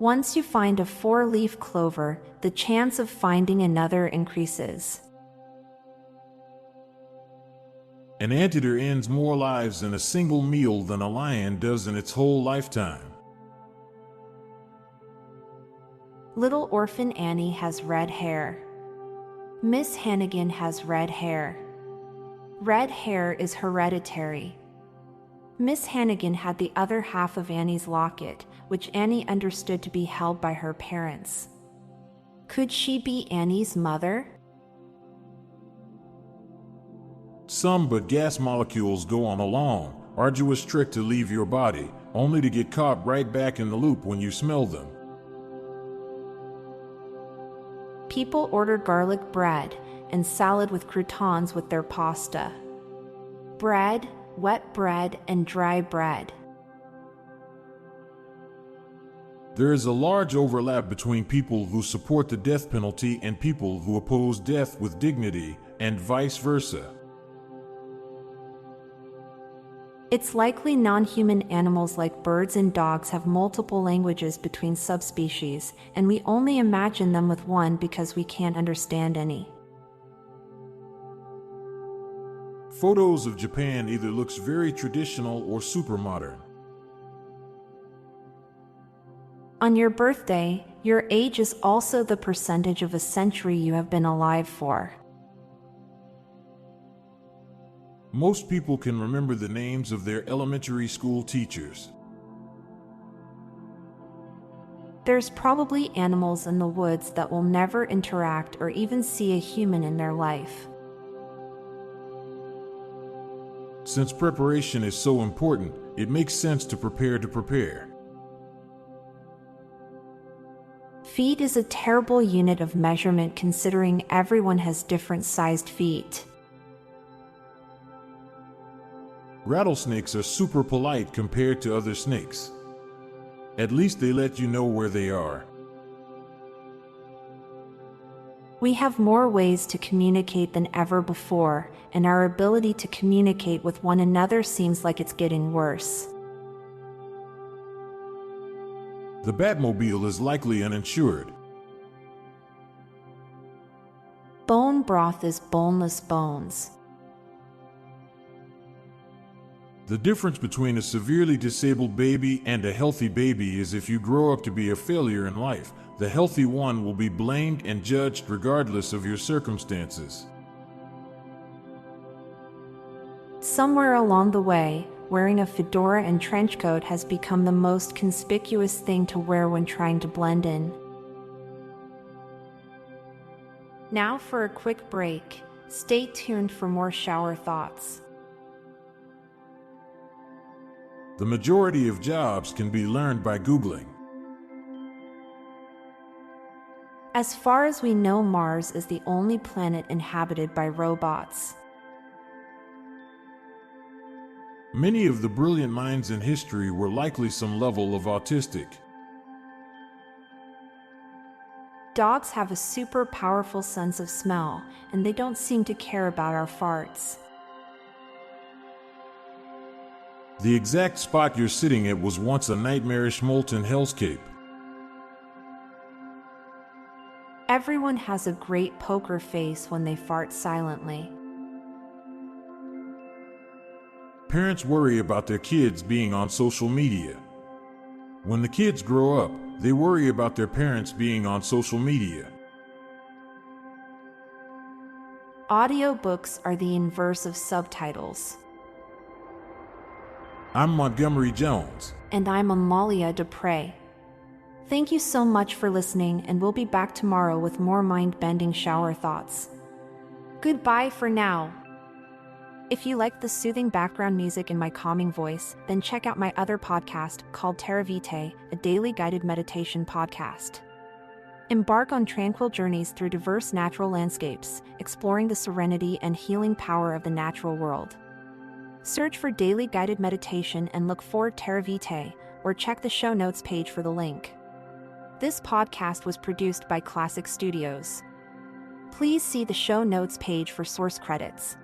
Once you find a 4-leaf clover, the chance of finding another increases. An anteater ends more lives in a single meal than a lion does in its whole lifetime. Little orphan Annie has red hair. Miss Hannigan has red hair. Red hair is hereditary. Miss Hannigan had the other half of Annie's locket, which Annie understood to be held by her parents. Could she be Annie's mother? Some but gas molecules go on a long, arduous trek to leave your body, only to get caught right back in the loop when you smell them. People order garlic bread and salad with croutons with their pasta. Bread, wet bread, and dry bread. There is a large overlap between people who support the death penalty and people who oppose death with dignity, and vice versa. It's likely non-human animals like birds and dogs have multiple languages between subspecies, and we only imagine them with one because we can't understand any. Photos of Japan either looks very traditional or super modern. On your birthday, your age is also the percentage of a century you have been alive for. Most people can remember the names of their elementary school teachers. There's probably animals in the woods that will never interact or even see a human in their life. Since preparation is so important, it makes sense to prepare. Feet is a terrible unit of measurement considering everyone has different sized feet. Rattlesnakes are super polite compared to other snakes. At least they let you know where they are. We have more ways to communicate than ever before, and our ability to communicate with one another seems like it's getting worse. The Batmobile is likely uninsured. Bone broth is boneless bones. The difference between a severely disabled baby and a healthy baby is if you grow up to be a failure in life, the healthy one will be blamed and judged regardless of your circumstances. Somewhere along the way, wearing a fedora and trench coat has become the most conspicuous thing to wear when trying to blend in. Now for a quick break. Stay tuned for more shower thoughts. The majority of jobs can be learned by Googling. As far as we know, Mars is the only planet inhabited by robots. Many of the brilliant minds in history were likely some level of autistic. Dogs have a super powerful sense of smell, and they don't seem to care about our farts. The exact spot you're sitting at was once a nightmarish molten hellscape. Everyone has a great poker face when they fart silently. Parents worry about their kids being on social media. When the kids grow up, they worry about their parents being on social media. Audiobooks are the inverse of subtitles. I'm Montgomery Jones. And I'm Amalia Dupre. Thank you so much for listening, and we'll be back tomorrow with more mind-bending shower thoughts. Goodbye for now. If you like the soothing background music in my calming voice, then check out my other podcast called Terra Vitae, a daily guided meditation podcast. Embark on tranquil journeys through diverse natural landscapes, exploring the serenity and healing power of the natural world. Search for Daily Guided Meditation and look for Terra Vitae, or check the show notes page for the link. This podcast was produced by Klassic Studios. Please see the show notes page for source credits.